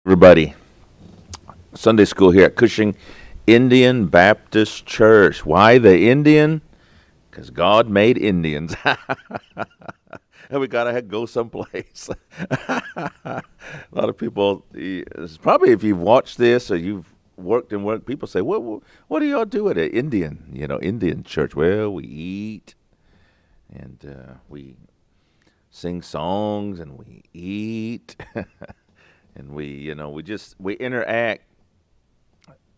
Everybody, Sunday school here at Cushing Indian Baptist Church. Why the Indian? Because God made Indians. And we gotta go someplace. A lot of people, it's probably if you've watched this or you've worked, people say, what do y'all do at an Indian, Indian church? Well, we eat and we sing songs and we eat and we interact.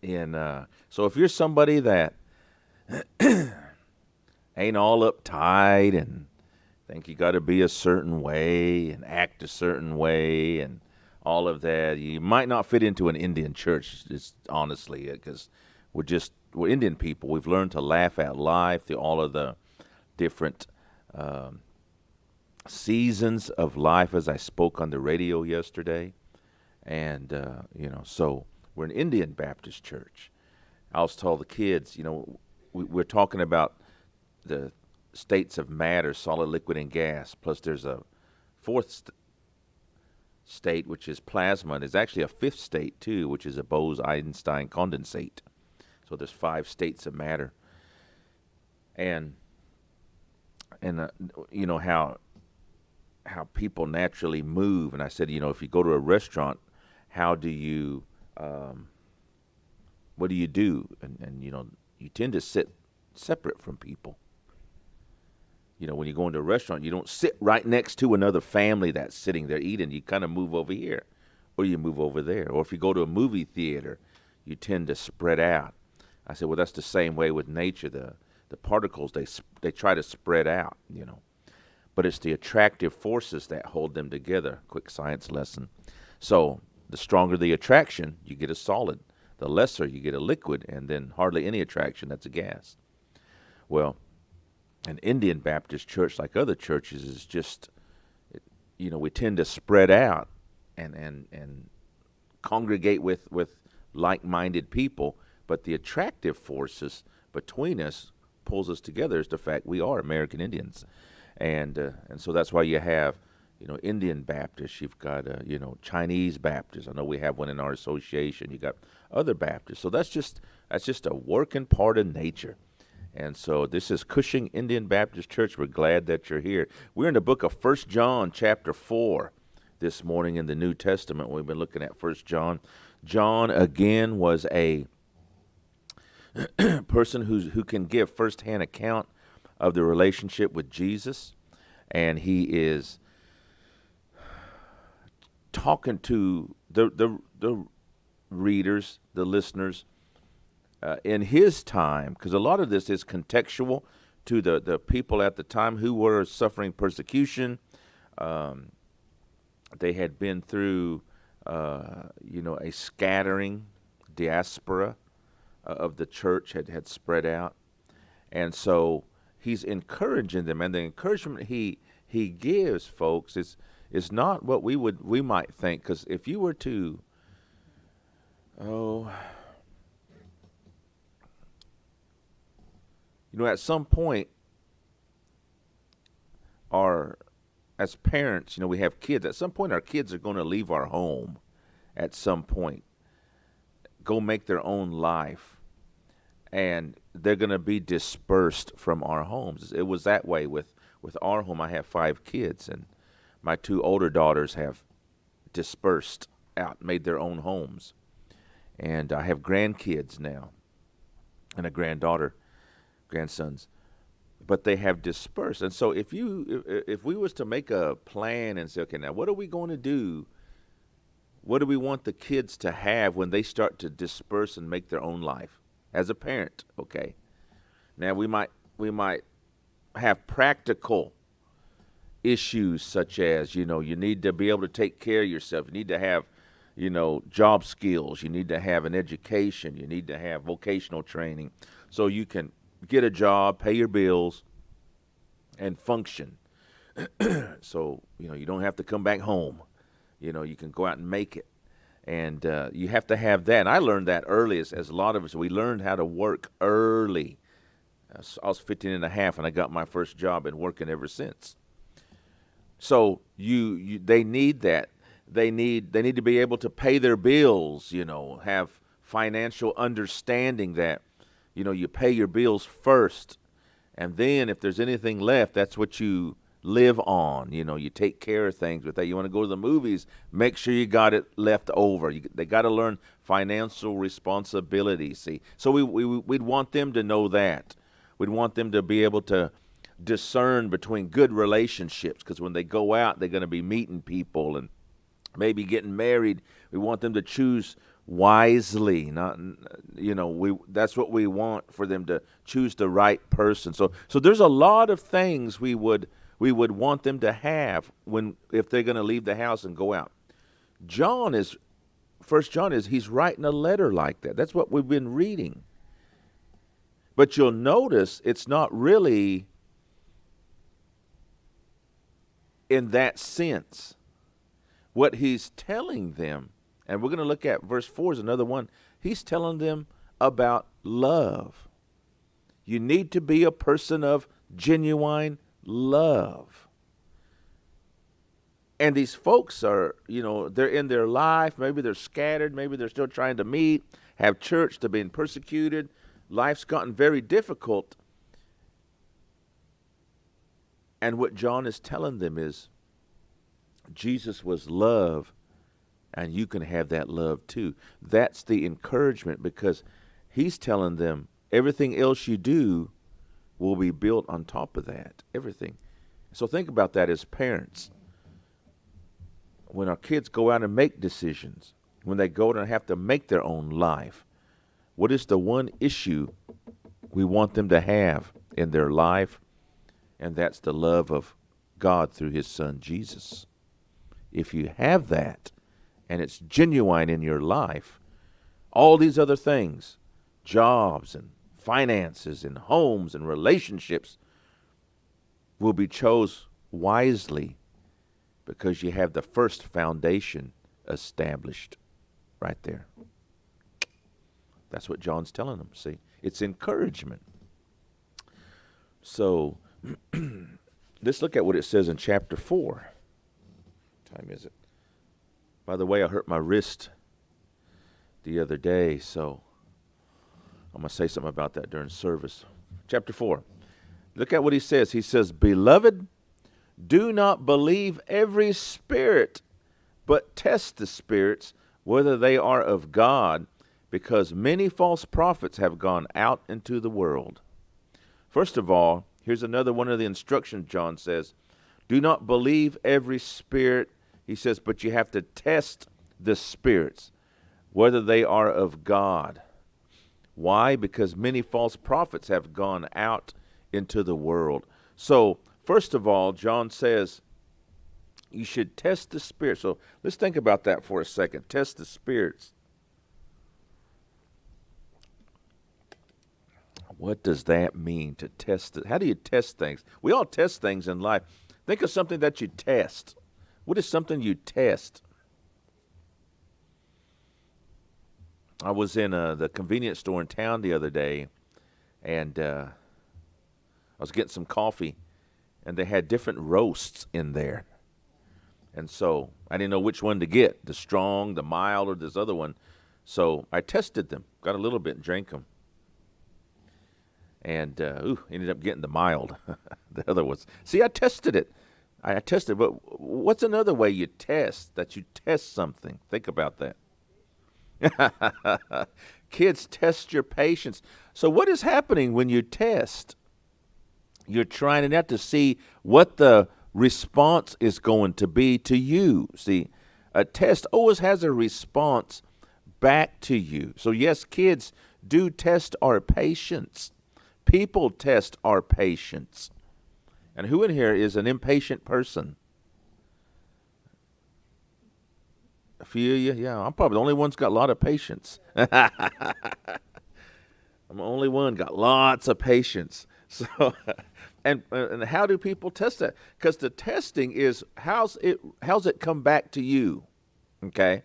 And so if you're somebody that ain't all uptight and think you got to be a certain way and act a certain way and all of that, you might not fit into an Indian church. Just honestly, because we're Indian people. We've learned to laugh at life through all of the different um, seasons of life, as I spoke on the radio yesterday. And so we're an Indian Baptist church. I was told the kids, we're talking about the states of matter, solid, liquid, and gas. Plus, there's a fourth state, which is plasma. And there's actually a fifth state, too, which is a Bose-Einstein condensate. So there's five states of matter. And how people naturally move. And I said, if you go to a restaurant, how do you, what do you do? And you tend to sit separate from people. When you go into a restaurant, you don't sit right next to another family that's sitting there eating. You kind of move over here or you move over there. Or if you go to a movie theater, you tend to spread out. I said, well, that's the same way with nature. The particles, they try to spread out, But it's the attractive forces that hold them together. Quick science lesson. So the stronger the attraction, you get a solid. The lesser, you get a liquid, and then hardly any attraction, that's a gas. Well, an Indian Baptist church, like other churches, is just, we tend to spread out and congregate with like-minded people, but the attractive forces between us pulls us together is the fact we are American Indians. And so that's why you have, Indian Baptists. You've got, Chinese Baptists. I know we have one in our association. You got other Baptists. So that's just a working part of nature. And so this is Cushing Indian Baptist Church. We're glad that you're here. We're in the book of 1 John chapter 4 this morning in the New Testament. We've been looking at 1 John. John, again, was a person who can give firsthand account of the relationship with Jesus. And he is talking to the readers, the listeners, in his time, because a lot of this is contextual to the people at the time who were suffering persecution. They had been through, a scattering diaspora of the church had spread out. And so he's encouraging them. And the encouragement he gives, folks, is not what we might think. Because if you were to, at some point, as parents, we have kids. At some point, our kids are going to leave our home. At some point, go make their own life, and they're going to be dispersed from our homes. It was that way with our home. I have 5 kids, and my 2 older daughters have dispersed out, made their own homes, and I have grandkids now, and a grandsons, but they have dispersed. And so if we was to make a plan and say, okay, now what are we going to do? What do we want the kids to have when they start to disperse and make their own life as a parent? Okay, now we might have practical issues such as, you need to be able to take care of yourself. You need to have, job skills. You need to have an education. You need to have vocational training so you can get a job, pay your bills, and function. So, you don't have to come back home. You can go out and make it. And you have to have that. And I learned that early, as a lot of us, we learned how to work early. I was 15 and a half, and I got my first job and working ever since. So they need that. They need to be able to pay their bills, have financial understanding that, you pay your bills first, and then if there's anything left, that's what you live on. You take care of things with that. You want to go to the movies, make sure you got it left over. They got to learn financial responsibility, see. So we'd want them to know that. We'd want them to be able to discern between good relationships, because when they go out, they're going to be meeting people and maybe getting married. We want them to choose wisely. Not, that's what we want, for them to choose the right person. So there's a lot of things we would want them to have if they're going to leave the house and go out. First John is he's writing a letter like that. That's what we've been reading. But you'll notice it's not really in that sense. What he's telling them, and we're going to look at verse 4 is another one. He's telling them about love. You need to be a person of genuine love. And these folks are, they're in their life. Maybe they're scattered. Maybe they're still trying to meet, have church. They're being persecuted. Life's gotten very difficult. And what John is telling them is, Jesus was love, and you can have that love too. That's the encouragement, because he's telling them everything else you do will be built on top of that. Everything. So think about that as parents. When our kids go out and make decisions, when they go out and have to make their own life, what is the one issue we want them to have in their life? And that's the love of God through his son Jesus. If you have that, and it's genuine in your life, all these other things, jobs and finances and homes and relationships, will be chose wisely, because you have the first foundation established right there. That's what John's telling them, see. It's encouragement. So let's look at what it says in chapter 4. What time is it? By the way, I hurt my wrist the other day, so I'm going to say something about that during service. Chapter 4. Look at what he says. He says, "Beloved, do not believe every spirit, but test the spirits, whether they are of God, because many false prophets have gone out into the world." First of all, here's another one of the instructions John says. Do not believe every spirit. He says, but you have to test the spirits, whether they are of God. Why? Because many false prophets have gone out into the world. So, first of all, John says you should test the spirits. So let's think about that for a second. Test the spirits. What does that mean, to test it? How do you test things? We all test things in life. Think of something that you test. What is something you test? I was in the convenience store in town the other day, and I was getting some coffee, and they had different roasts in there. And so I didn't know which one to get, the strong, the mild, or this other one. So I tested them, got a little bit and drank them. And ended up getting the mild. The other was. See, I tested it. I tested, but what's another way you test, that you test something? Think about that. Kids, test your patience. So what is happening when you test? You're trying it out to see what the response is going to be to you. See, a test always has a response back to you. So yes, kids do test our patience. People test our patience. And who in here is an impatient person? A few of you? Yeah, I'm probably the only one that's got a lot of patience. I'm the only one got lots of patience. So, and how do people test that? Because the testing is how's it come back to you? Okay.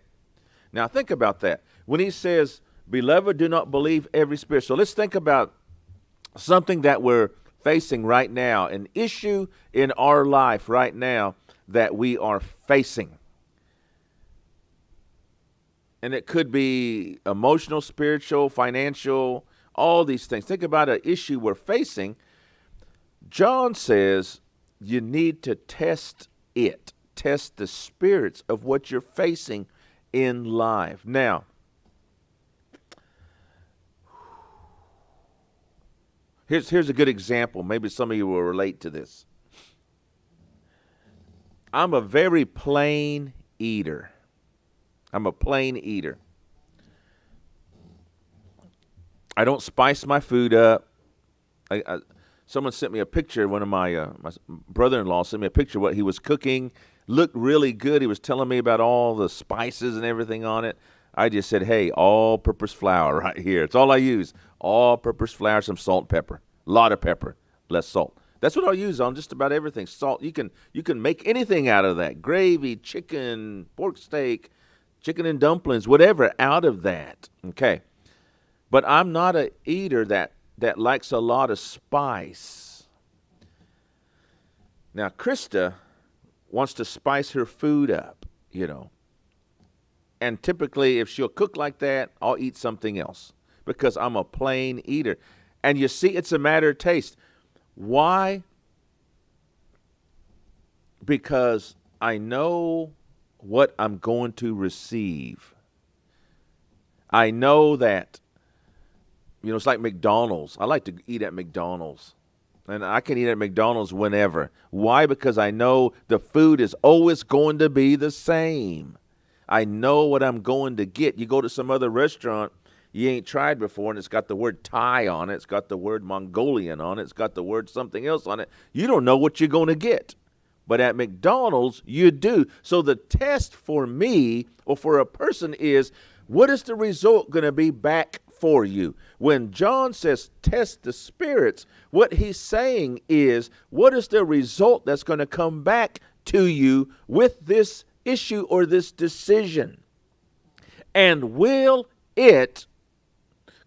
Now think about that. When he says, "Beloved, do not believe every spirit." So let's think about something that we're facing right now, an issue in our life right now that we are facing. And it could be emotional, spiritual, financial, all these things. Think about an issue we're facing. John says you need to test it, test the spirits of what you're facing in life. Now, here's a good example. Maybe some of you will relate to this. I'm a very plain eater. I'm a plain eater. I don't spice my food up. Someone sent me a picture. One of my brother-in-law sent me a picture of what he was cooking. Looked really good. He was telling me about all the spices and everything on it. I just said, hey, all-purpose flour right here. It's all I use. All-purpose flour, some salt and pepper. A lot of pepper, less salt. That's what I'll use on just about everything. Salt. You can make anything out of that. Gravy, chicken, pork steak, chicken and dumplings, whatever out of that. Okay. But I'm not a eater that likes a lot of spice. Now, Krista wants to spice her food up, And typically, if she'll cook like that, I'll eat something else because I'm a plain eater. And you see, it's a matter of taste. Why? Because I know what I'm going to receive. I know that, it's like McDonald's. I like to eat at McDonald's. And I can eat at McDonald's whenever. Why? Because I know the food is always going to be the same. I know what I'm going to get. You go to some other restaurant you ain't tried before, and it's got the word Thai on it. It's got the word Mongolian on it. It's got the word something else on it. You don't know what you're going to get. But at McDonald's, you do. So the test for me or for a person is, what is the result going to be back for you? When John says test the spirits, what he's saying is, what is the result that's going to come back to you with this issue or this decision? And will it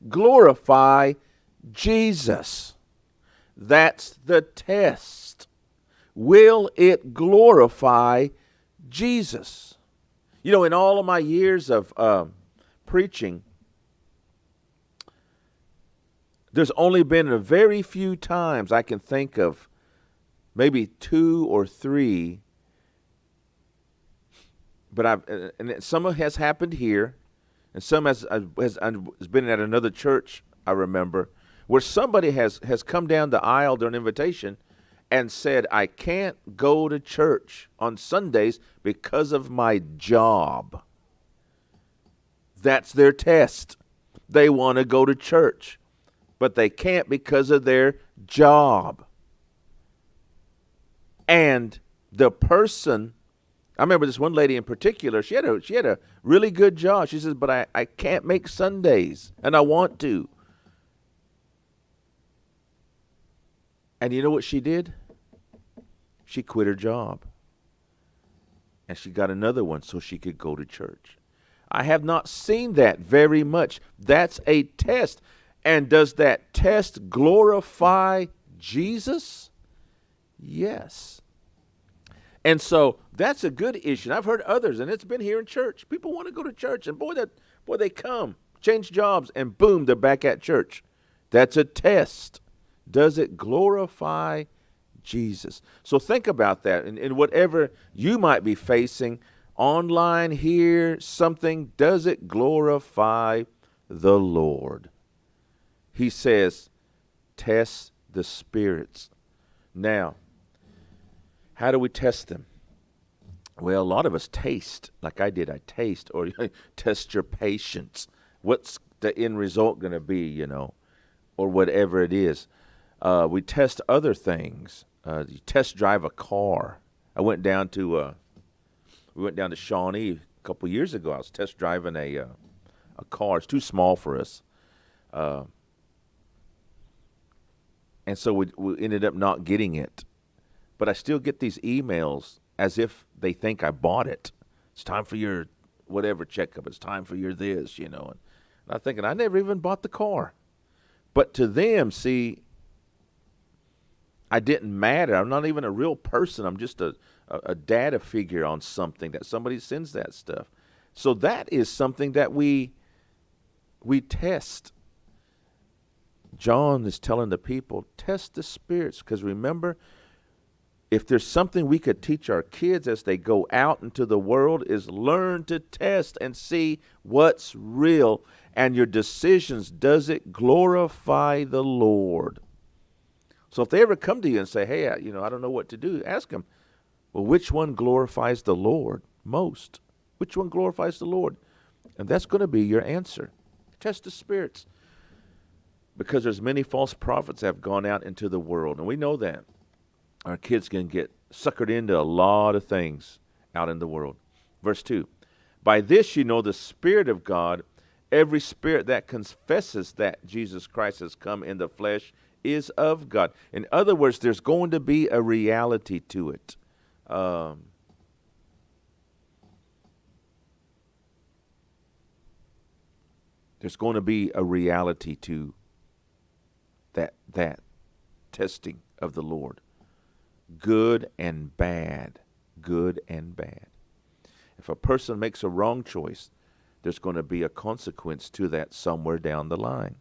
glorify Jesus? That's the test. Will it glorify Jesus? In all of my years of preaching, there's only been a very few times I can think of, maybe 2 or 3, but some has happened here, and some has been at another church, I remember, where somebody has come down the aisle during invitation and said, I can't go to church on Sundays because of my job. That's their test. They want to go to church, but they can't because of their job. And the person, I remember this one lady in particular, she had a really good job. She says, but I can't make Sundays, and I want to. And you know what she did? She quit her job. And she got another one so she could go to church. I have not seen that very much. That's a test. And does that test glorify Jesus? Yes. And so that's a good issue. And I've heard others, and it's been here in church. People want to go to church, and boy, they come, change jobs, and boom, they're back at church. That's a test. Does it glorify Jesus? So think about that. In whatever you might be facing, online, here, something, does it glorify the Lord? He says, test the spirits. Now, how do we test them? Well, a lot of us taste, like I did. I taste, or test your patience. What's the end result going to be, or whatever it is. We test other things. You test drive a car. We went down to Shawnee a couple years ago. I was test driving a car. It's too small for us. And so we ended up not getting it. But I still get these emails as if they think I bought it. It's time for your whatever checkup. It's time for your this, And I'm thinking, I never even bought the car. But to them, see, I didn't matter. I'm not even a real person. I'm just a data figure on something that somebody sends that stuff. So that is something that we test. John is telling the people, test the spirits, because remember, if there's something we could teach our kids as they go out into the world, is learn to test and see what's real. And your decisions, does it glorify the Lord? So if they ever come to you and say, hey, I don't know what to do, ask them, well, which one glorifies the Lord most? Which one glorifies the Lord? And that's going to be your answer. Test the spirits. Because there's many false prophets that have gone out into the world, and we know that. Our kids can get suckered into a lot of things out in the world. Verse 2, by this you know the Spirit of God. Every spirit that confesses that Jesus Christ has come in the flesh is of God. In other words, there's going to be a reality to it. There's going to be a reality to that testing of the Lord. Good and bad. Good and bad. If a person makes a wrong choice, there's going to be a consequence to that somewhere down the line.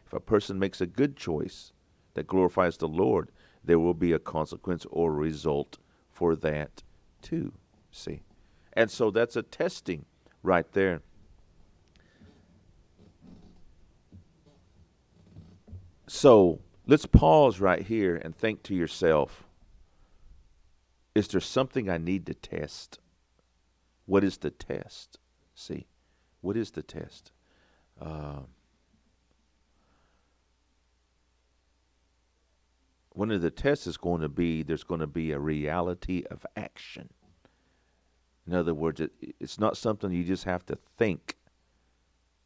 If a person makes a good choice that glorifies the Lord, there will be a consequence or result for that too. See? And so that's a testing right there. So let's pause right here and think to yourself, is there something I need to test? What is the test? See, what is the test? One of the tests is going to be, there's going to be a reality of action. In other words, it's not something you just have to think.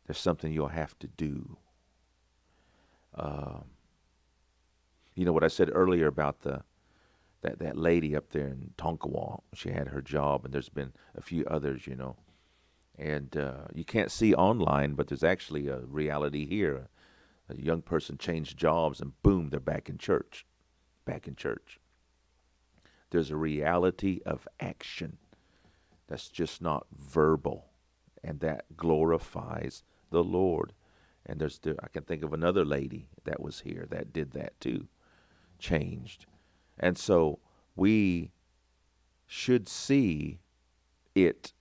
There's something you'll have to do. You know what I said earlier about that lady up there in Tonkawa. She had her job, and there's been a few others, And you can't see online, but there's actually a reality here. A young person changed jobs, and boom, they're back in church. Back in church. There's a reality of action that's just not verbal, and that glorifies the Lord. And I can think of another lady that was here that did that too, changed. And so we should see it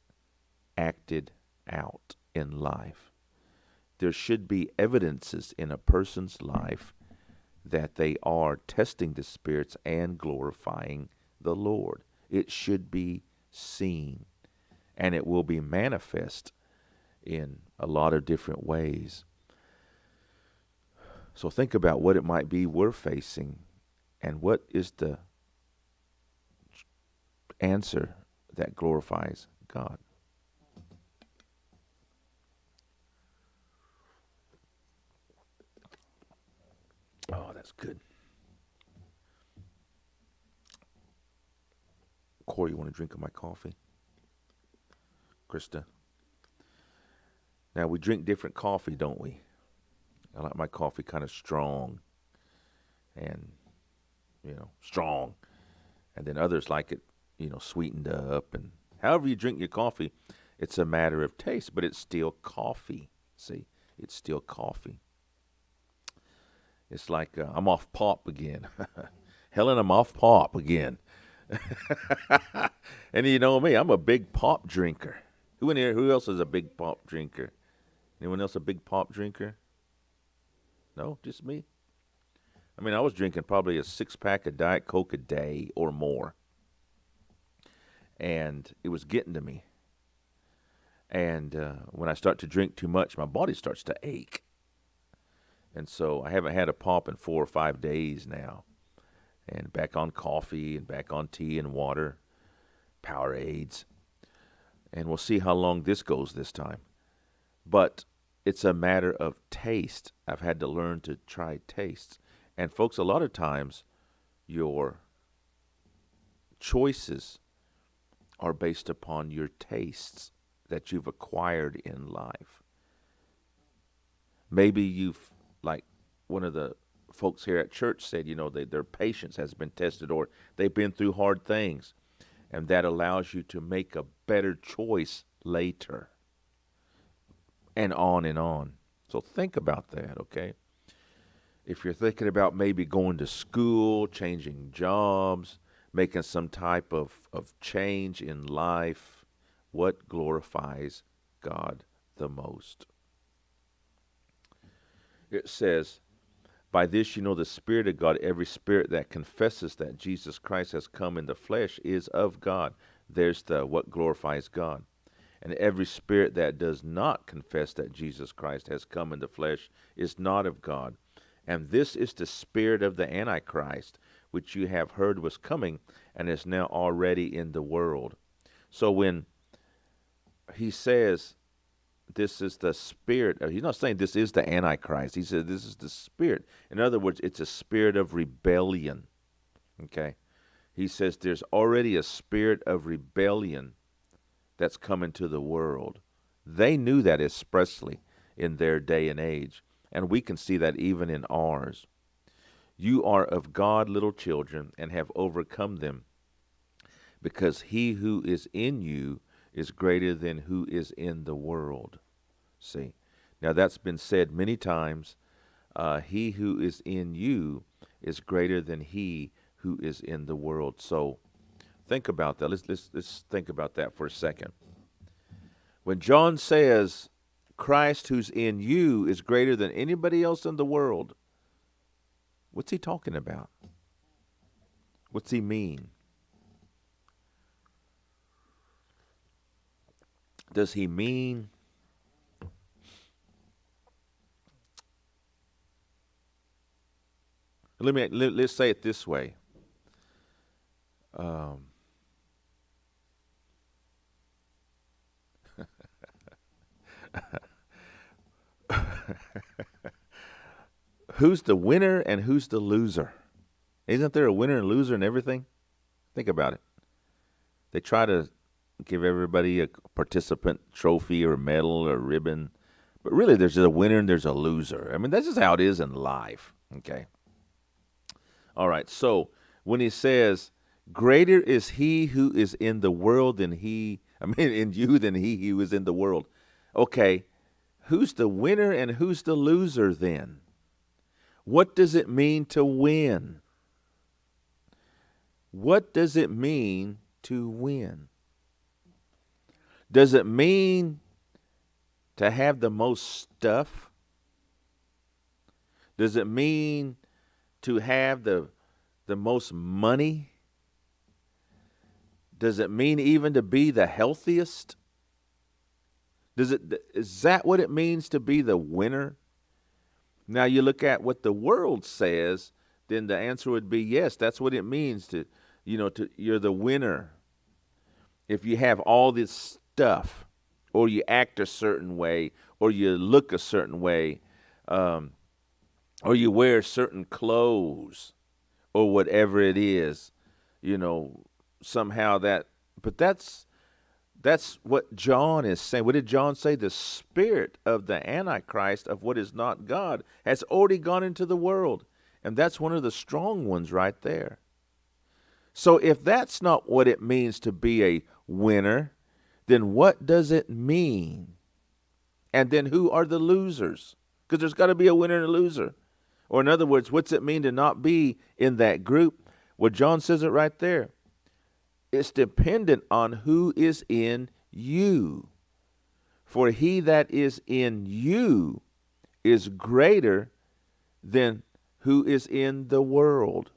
acted out in life. There should be evidences in a person's life that they are testing the spirits and glorifying the Lord. It should be seen, and it will be manifest in a lot of different ways. So think about what it might be we're facing, and what is the answer that glorifies God. Oh, that's good. Corey, you want a drink of my coffee? Krista? Now, we drink different coffee, don't we? I like my coffee kind of strong and, strong. And then others like it, sweetened up. And however you drink your coffee, it's a matter of taste, but it's still coffee. See, it's still coffee. It's like I'm off pop again. Helen, I'm off pop again. And you know me, I'm a big pop drinker. Who in here, who else is a big pop drinker? Anyone else a big pop drinker? No, just me. I mean, I was drinking probably a 6-pack of Diet Coke a day or more. And it was getting to me. And when I start to drink too much, my body starts to ache. And so I haven't had a pop in 4 or 5 days now. And back on coffee and back on tea and water, Powerades. And we'll see how long this goes this time. But it's a matter of taste. I've had to learn to try tastes. And folks, a lot of times your choices are based upon your tastes that you've acquired in life. Maybe you've, like one of the folks here at church said, their patience has been tested, or they've been through hard things, and that allows you to make a better choice later. and on and on. So think about that, okay? If you're thinking about maybe going to school, changing jobs, making some type of change in life, what glorifies God the most? It says, by this you know the Spirit of God. Every spirit that confesses that Jesus Christ has come in the flesh is of God. There's the what glorifies God. And every spirit that does not confess that Jesus Christ has come in the flesh is not of God. And this is the spirit of the Antichrist, which you have heard was coming and is now already in the world. So when he says this is the spirit, he's not saying this is the Antichrist. He said this is the spirit. In other words, it's a spirit of rebellion. Okay? He says there's already a spirit of rebellion that's come into the world. They knew that expressly in their day and age, and we can see that even in ours. You are of God, little children, and have overcome them, because he who is in you is greater than who is in the world. See, now that's been said many times. He who is in you is greater than he who is in the world. So think about that. Let's think about that for a second. When John says Christ who's in you is greater than anybody else in the world, what's he talking about? What's he mean? Does he mean let's say it this way. Who's the winner and who's the loser? Isn't there a winner and loser in everything? Think about it. They try to give everybody a participant trophy or a medal or a ribbon, but really there's a winner and there's a loser. I mean, that's just how it is in life, okay? All right, so when he says, greater is he who is in the world than in you than he who is in the world. Okay, who's the winner and who's the loser then? What does it mean to win? What does it mean to win? Does it mean to have the most stuff? Does it mean to have the most money? Does it mean even to be the healthiest? Is that what it means to be the winner? Now you look at what the world says, then the answer would be yes, that's what it means to you're the winner. If you have all this stuff, or you act a certain way, or you look a certain way, or you wear certain clothes, or whatever it is, somehow but that's what John is saying. What did John say? The spirit of the Antichrist, of what is not God, has already gone into the world. And that's one of the strong ones right there. So if that's not what it means to be a winner, then what does it mean? And then who are the losers? Because there's got to be a winner and a loser. Or in other words, what's it mean to not be in that group? Well, John says it right there. It's dependent on who is in you. For he that is in you is greater than who is in the world.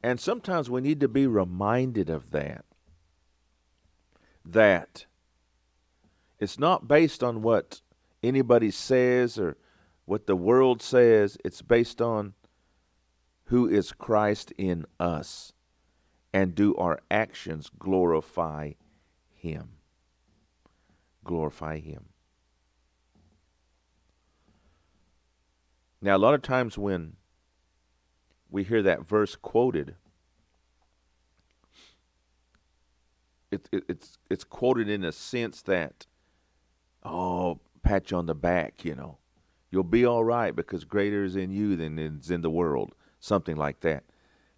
And sometimes we need to be reminded of that. That it's not based on what anybody says or what the world says. It's based on who is Christ in us. And do our actions glorify him? Glorify him. Now, a lot of times when we hear that verse quoted, it's quoted in a sense that, pat you on the back, you'll be all right because greater is in you than is in the world, something like that.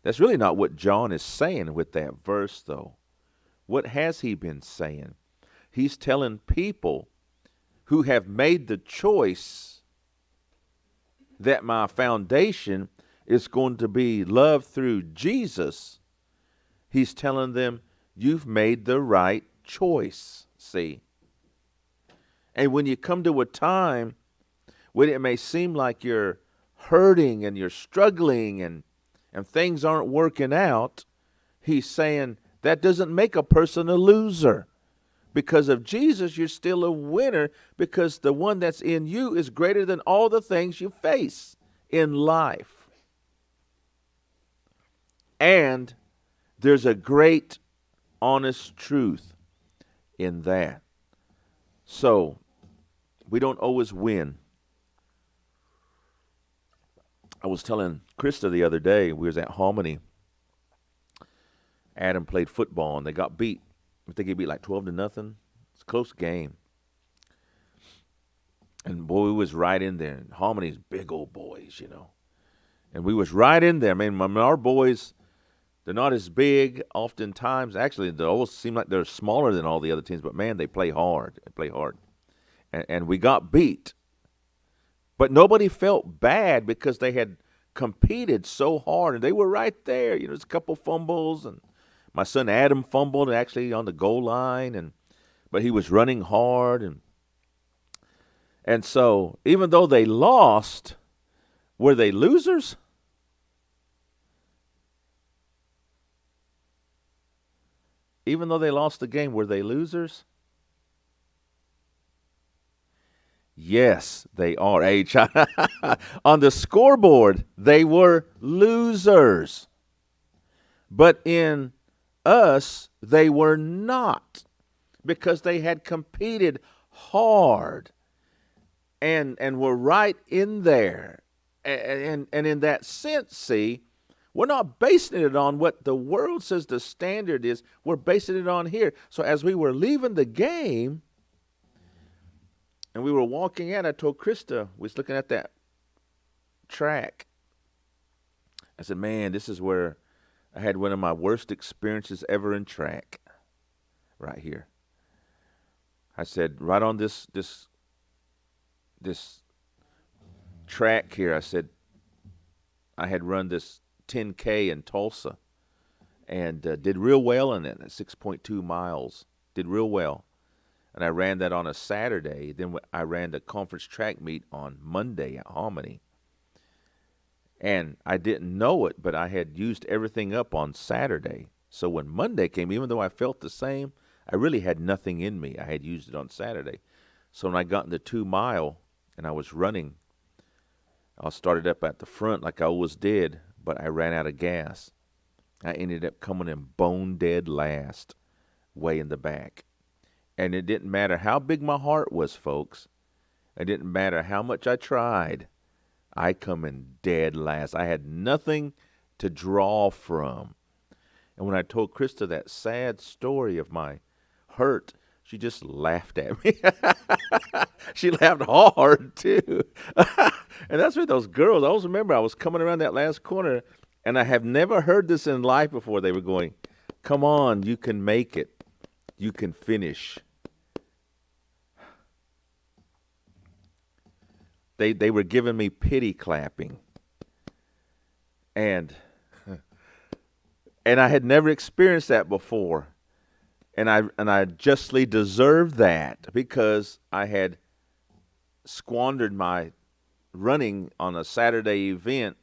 That's really not what John is saying with that verse, though. What has he been saying? He's telling people who have made the choice that my foundation is going to be love through Jesus, he's telling them, you've made the right choice, see? And when you come to a time when it may seem like you're hurting and you're struggling and things aren't working out, he's saying that doesn't make a person a loser. Because of Jesus, you're still a winner, because the one that's in you is greater than all the things you face in life. And there's a great, honest truth in that. So, we don't always win. I was telling Krista the other day, we was at Hominy. Adam played football, and they got beat. I think he beat like 12-0. It's a close game. And boy, we was right in there. And Homony's big old boys, you know. And we was right in there. I mean, our boys, they're not as big oftentimes. Actually, they always seem like they're smaller than all the other teams. But, man, they play hard. They play hard. And we got beat. But nobody felt bad because they had competed so hard. And they were right there. You know, there's a couple fumbles. And my son Adam fumbled actually on the goal line. But he was running hard. And so, even though they lost, were they losers? Even though they lost the game, were they losers? Yes, they are. On the scoreboard, they were losers. But in us, they were not, because they had competed hard and were right in there. And in that sense, see, we're not basing it on what the world says the standard is. We're basing it on here. So as we were leaving the game and we were walking out, I told Krista, we was looking at that track. I said, man, this is where I had one of my worst experiences ever in track, right here. I said, right on this track here, I said, I had run this 10K in Tulsa and did real well in it, 6.2 miles, did real well. And I ran that on a Saturday. Then I ran the conference track meet on Monday at Hominy. And I didn't know it, but I had used everything up on Saturday. So when Monday came, even though I felt the same, I really had nothing in me. I had used it on Saturday. So when I got in the 2 mile and I was running, I started up at the front like I always did, but I ran out of gas. I ended up coming in bone dead last, way in the back. And it didn't matter how big my heart was, folks. It didn't matter how much I tried. I come in dead last. I had nothing to draw from. And when I told Krista that sad story of my hurt, she just laughed at me. She laughed hard, too. And that's with those girls. I always remember I was coming around that last corner, and I have never heard this in life before. They were going, come on, you can make it. You can finish. They were giving me pity clapping. And I had never experienced that before. And I justly deserved that because I had squandered my running on a Saturday event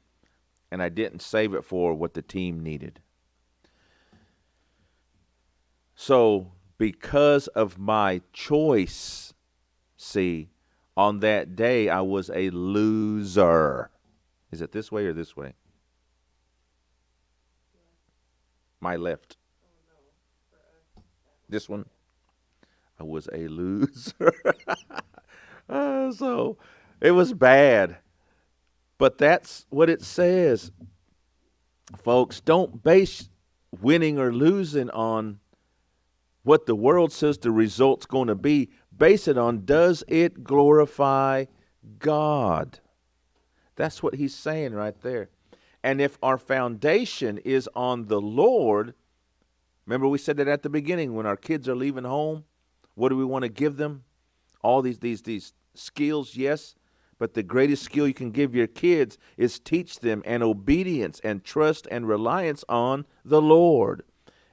and I didn't save it for what the team needed. So because of my choice, see, on that day I was a loser. Is it this way or this way? My left. This one. I was a loser. So it was bad. But that's what it says. Folks, don't base winning or losing on what the world says the result's going to be. Base it on, does it glorify God? That's what he's saying right there. And if our foundation is on the Lord, remember we said that at the beginning, when our kids are leaving home, what do we want to give them? all these skills, yes, but the greatest skill you can give your kids is teach them an obedience and trust and reliance on the Lord.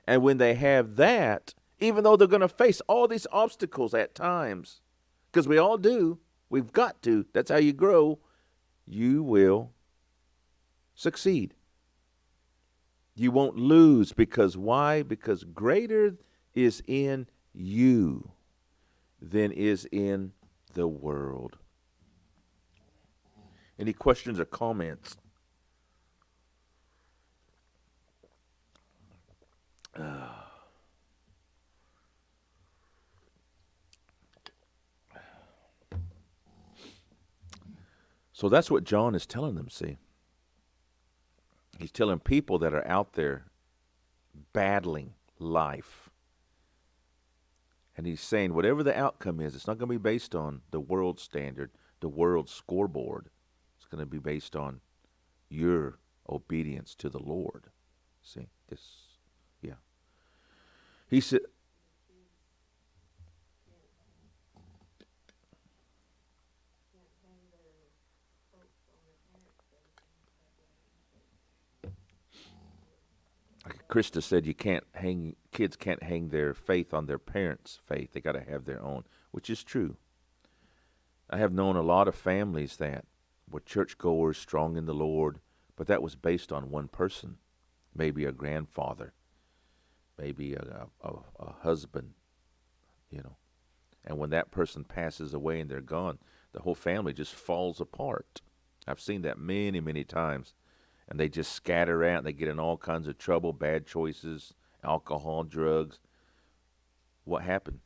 And when they have that, even though they're going to face all these obstacles at times, because we all do, we've got to, that's how you grow, you will succeed. You won't lose, because why? Because greater is in you than is in the world. Any questions or comments? So that's what John is telling them, see. He's telling people that are out there battling life. And he's saying whatever the outcome is, it's not going to be based on the world standard, the world scoreboard. It's going to be based on your obedience to the Lord. See, this, yeah. He said, Krista said kids can't hang their faith on their parents' faith. They got to have their own, which is true. I have known a lot of families that were churchgoers, strong in the Lord, but that was based on one person, maybe a grandfather, maybe a husband, you know. And when that person passes away and they're gone, the whole family just falls apart. I've seen that many, many times. And they just scatter out, and they get in all kinds of trouble, bad choices, alcohol, drugs. What happened?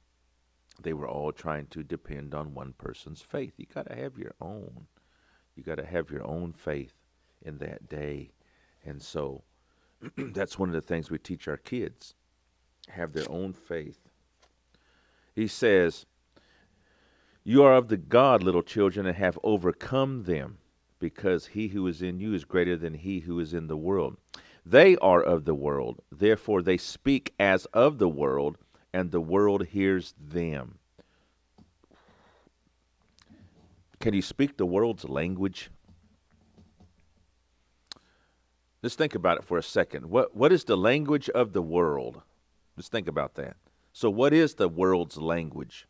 They were all trying to depend on one person's faith. You got to have your own. You got to have your own faith in that day. And so that's one of the things we teach our kids. Have their own faith. He says, "You are of the God, little children, and have overcome them, because he who is in you is greater than he who is in the world. They are of the world, therefore they speak as of the world, and the world hears them." Can you speak the world's language? Let's think about it for a second. What is the language of the world? Let's think about that. So what is the world's language?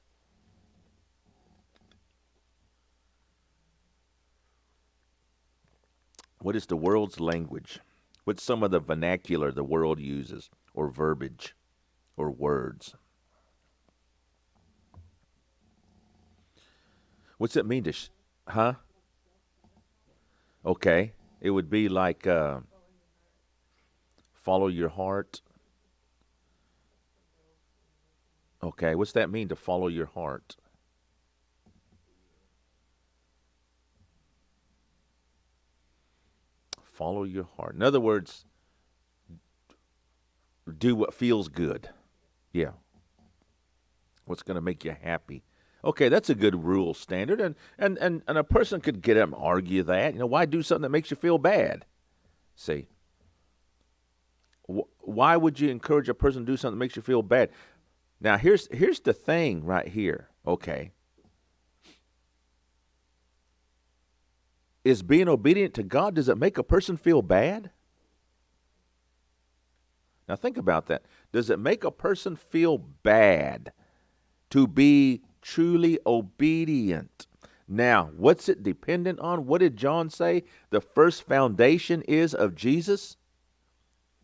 What is the world's language? What's some of the vernacular the world uses, or verbiage, or words? What's it mean to, huh? Okay, it would be like follow your heart. Okay, what's that mean, to follow your heart? Follow your heart. In other words, do what feels good. Yeah. What's going to make you happy. Okay, that's a good rule standard. And a person could get up and argue that. You know, why do something that makes you feel bad? See. Why would you encourage a person to do something that makes you feel bad? Now, here's the thing right here. Okay. Is being obedient to God, does it make a person feel bad? Now think about that. Does it make a person feel bad to be truly obedient? Now, what's it dependent on? What did John say? The first foundation is of Jesus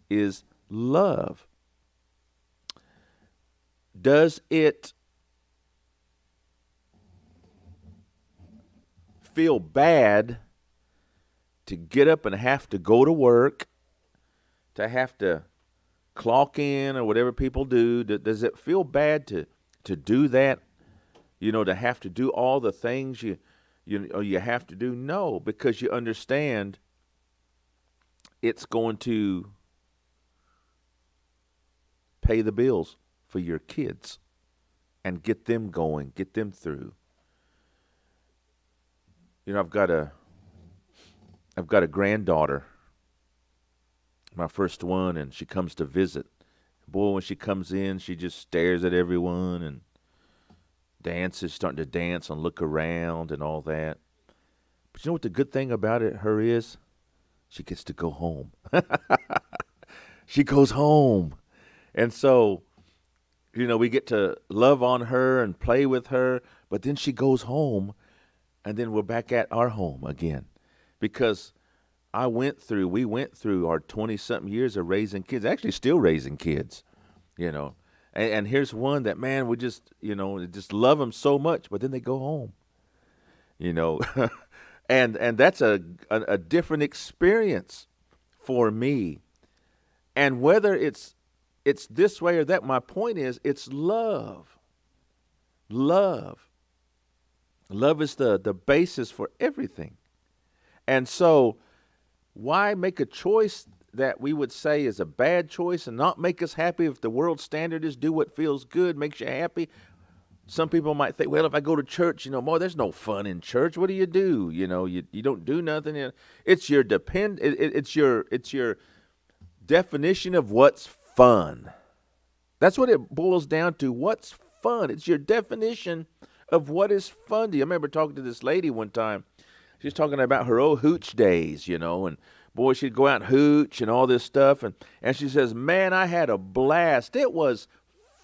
is love. Does it feel bad to get up and have to go to work, to have to clock in or whatever people do? Does it feel bad to do that? You know, to have to do all the things you have to do? No, because you understand it's going to pay the bills for your kids and get them going, get them through. You know, I've got a granddaughter, my first one, and she comes to visit. Boy, when she comes in, she just stares at everyone, and dances, starting to dance and look around and all that. But you know what the good thing about her is? She gets to go home. She goes home. And so, we get to love on her and play with her, but then she goes home, and then we're back at our home again. Because we went through our 20-something years of raising kids, actually still raising kids, And here's one that, man, we just love them so much, but then they go home, and that's a different experience for me. And whether it's this way or that, my point is it's love. Love is the basis for everything. And so why make a choice that we would say is a bad choice and not make us happy if the world standard is do what feels good, makes you happy? Some people might think, well, if I go to church, boy, there's no fun in church. What do? You don't do nothing. It's your it's your definition of what's fun. That's what it boils down to. What's fun? It's your definition of what is fun to you. I remember talking to this lady one time. She was talking about her old hooch days, and boy, she'd go out and hooch and all this stuff. And she says, man, I had a blast. It was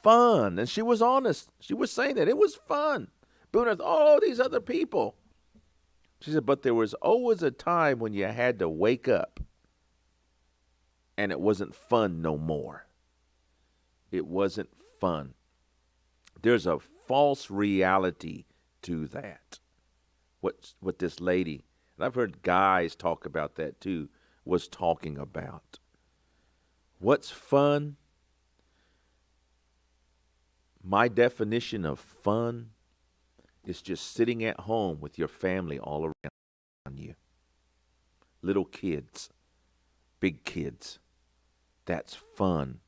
fun. And she was honest. She was saying that it was fun. Being with all these other people. She said, but there was always a time when you had to wake up and it wasn't fun no more. It wasn't fun. There's a false reality to that. What this lady, and I've heard guys talk about that too, was talking about. What's fun? My definition of fun is just sitting at home with your family all around you. Little kids, big kids. That's fun.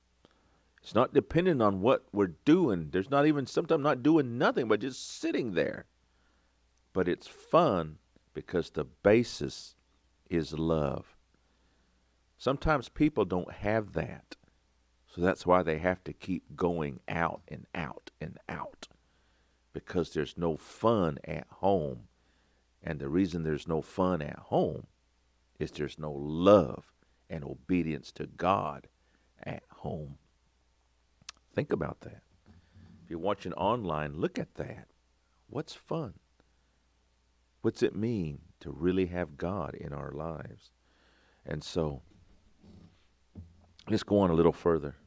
It's not dependent on what we're doing. There's not even, sometimes not doing nothing, but just sitting there. But it's fun because the basis is love. Sometimes people don't have that. So that's why they have to keep going out and out and out. Because there's no fun at home. And the reason there's no fun at home is there's no love and obedience to God at home. Think about that. If you're watching online, look at that. What's fun? What's it mean to really have God in our lives? And so, let's go on a little further.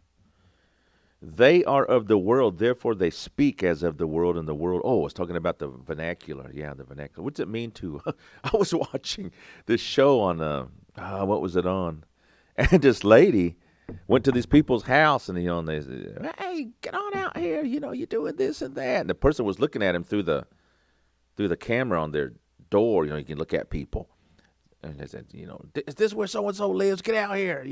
They are of the world, therefore they speak as of the world, and the world. Oh, I was talking about the vernacular. Yeah, the vernacular. What's it mean to? I was watching this show on, what was it on? And this lady went to these people's house, and and they said, "Hey, get on out here. You're doing this and that." And the person was looking at him through the camera on their door. You can look at people, and they said, "Is this where so and so lives? Get out here."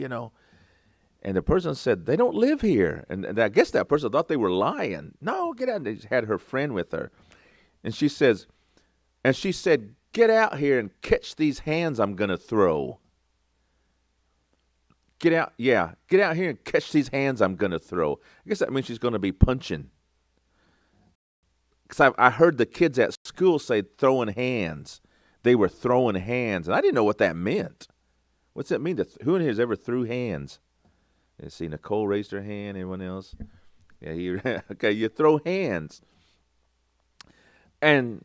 And the person said, "They don't live here." And I guess that person thought they were lying. No, get out. And they had her friend with her, and she said, "Get out here and catch these hands I'm gonna throw." Get out here and catch these hands I'm going to throw. I guess that means she's going to be punching. Because I heard the kids at school say throwing hands. They were throwing hands. And I didn't know what that meant. What's that mean? Who in here has ever threw hands? You see, Nicole raised her hand. Anyone else? Yeah, okay, you throw hands. And,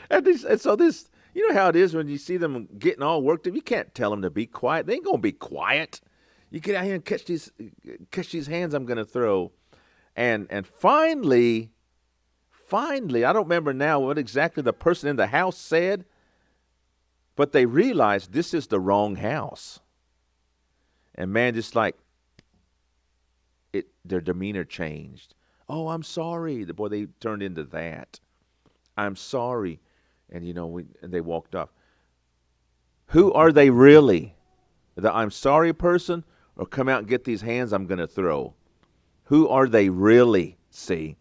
and so this... You know how it is when you see them getting all worked up? You can't tell them to be quiet. They ain't going to be quiet. You get out here and catch these hands I'm going to throw. And finally, I don't remember now what exactly the person in the house said, but they realized this is the wrong house. And man, just like their demeanor changed. Oh, I'm sorry. Boy, they turned into that. I'm sorry. And, and they walked off. Who are they really? The I'm sorry person, or come out and get these hands I'm going to throw? Who are they really? See?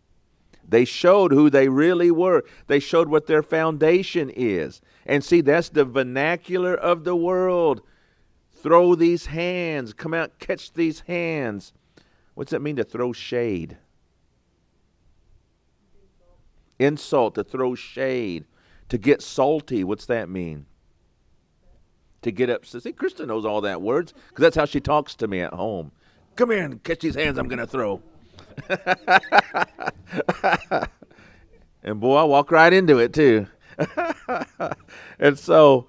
They showed who they really were. They showed what their foundation is. And see, that's the vernacular of the world. Throw these hands. Come out, catch these hands. What's that mean to throw shade? insult, to throw shade, to get salty. What's that mean? To get upset. See, Krista knows all that words because that's how she talks to me at home. Come here and catch these hands I'm going to throw. And boy, I walk right into it too. And so,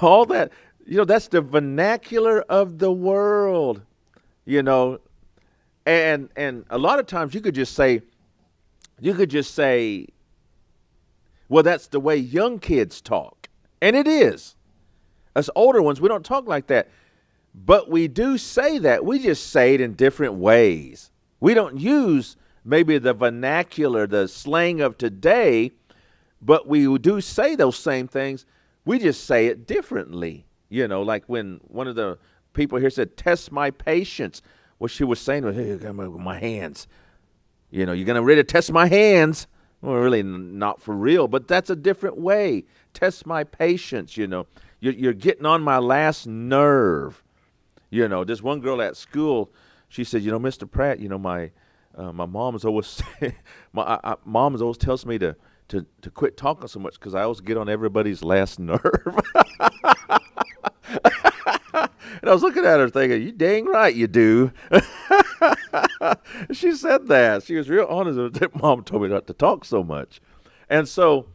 all that, that's the vernacular of the world, and a lot of times you could just say, well, that's the way young kids talk. And it is. Us older ones, we don't talk like that. But we do say that. We just say it in different ways. We don't use maybe the vernacular, the slang of today, but we do say those same things. We just say it differently. Like when one of the people here said, test my patience. What she was saying was, hey, my hands. You're going to really test my hands. Well, really not for real, but that's a different way. Test my patience, You're getting on my last nerve. This one girl at school, she said, Mr. Pratt, my mom is always my mom is always tells me to quit talking so much because I always get on everybody's last nerve. And I was looking at her thinking, you dang right you do. She said that. She was real honest. Mom told me not to talk so much. And so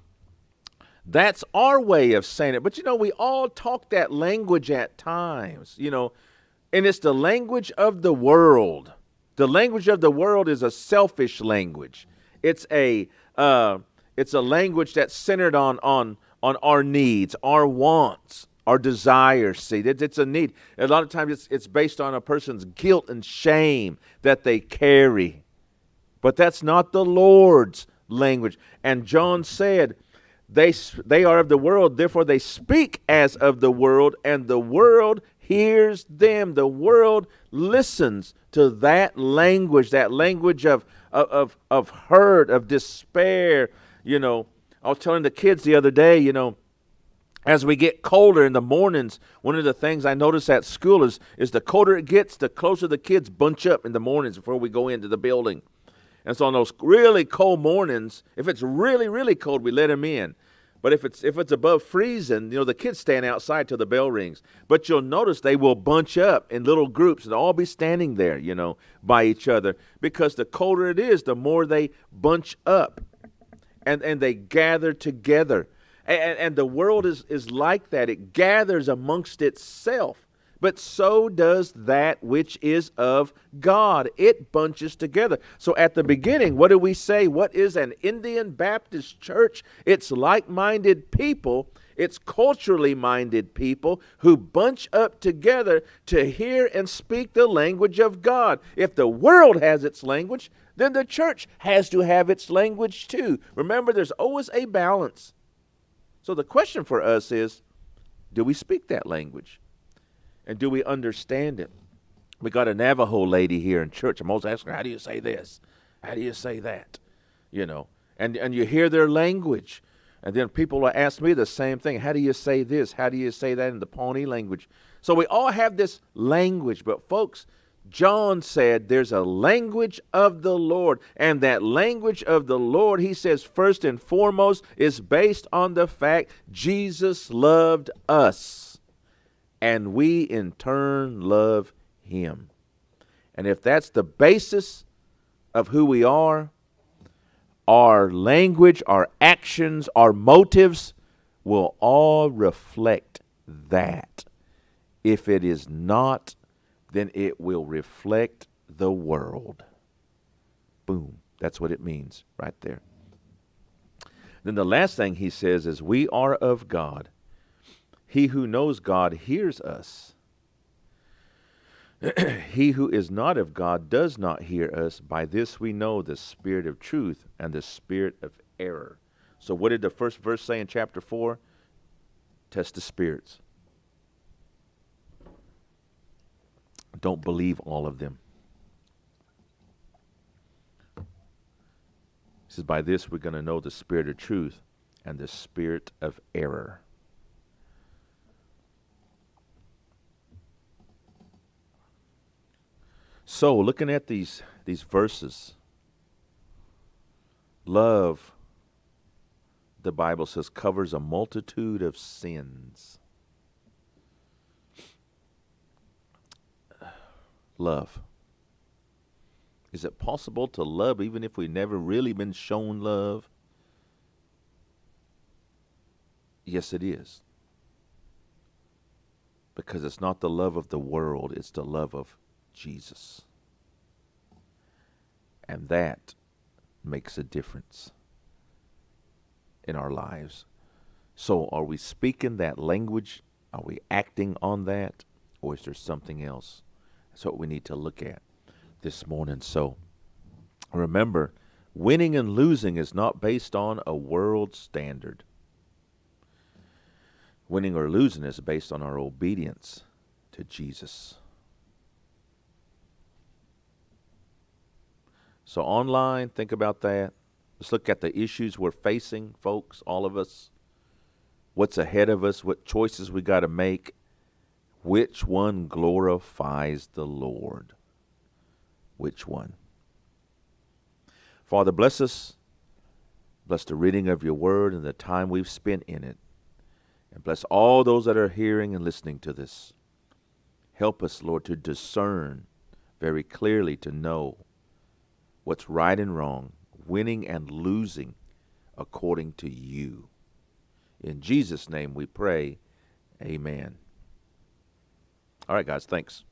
that's our way of saying it. But, we all talk that language at times, and it's the language of the world. The language of the world is a selfish language. It's a language that's centered on our needs, our wants, our desires. See, it's a need. A lot of times it's based on a person's guilt and shame that they carry. But that's not the Lord's language. And John said, they are of the world, therefore they speak as of the world, and the world hears them. The world listens to that language of hurt, of despair. I was telling the kids the other day, as we get colder in the mornings, one of the things I notice at school is the colder it gets, the closer the kids bunch up in the mornings before we go into the building. And so on those really cold mornings, if it's really, really cold, we let them in. But if it's above freezing, the kids stand outside till the bell rings. But you'll notice they will bunch up in little groups and all be standing there, by each other. Because the colder it is, the more they bunch up and they gather together. And the world is like that. It gathers amongst itself. But so does that which is of God. It bunches together. So at the beginning, what do we say? What is an Indian Baptist church? It's like-minded people. It's culturally minded people who bunch up together to hear and speak the language of God. If the world has its language, then the church has to have its language too. Remember, there's always a balance. So the question for us is, do we speak that language? And do we understand it? We got a Navajo lady here in church. I'm always asking her, how do you say this? How do you say that? And you hear their language. And then people will ask me the same thing. How do you say this? How do you say that in the Pawnee language? So we all have this language. But folks, John said there's a language of the Lord. And that language of the Lord, he says, first and foremost, is based on the fact Jesus loved us. And we, in turn, love him. And if that's the basis of who we are, our language, our actions, our motives will all reflect that. If it is not, then it will reflect the world. Boom. That's what it means right there. Then the last thing he says is, we are of God. He who knows God hears us. He who is not of God does not hear us. By this we know the spirit of truth and the spirit of error. So what did the first verse say in chapter 4? Test the spirits. Don't believe all of them. He says, by this we're going to know the spirit of truth and the spirit of error. So, looking at these verses, love the Bible says, covers a multitude of sins. Love. Is it possible to love even if we've never really been shown love? Yes, it is. Because it's not the love of the world, it's the love of Jesus. And that makes a difference in our lives. So are we speaking that language? Are we acting on that? Or is there something else? That's what we need to look at this morning. So remember, winning and losing is not based on a world standard. Winning or losing is based on our obedience to Jesus. So online, think about that. Let's look at the issues we're facing, folks, all of us. What's ahead of us, what choices we got to make. Which one glorifies the Lord? Which one? Father, bless us. Bless the reading of your word and the time we've spent in it. And bless all those that are hearing and listening to this. Help us, Lord, to discern very clearly, to know what's right and wrong, winning and losing according to you. In Jesus' name we pray, amen. All right, guys, thanks.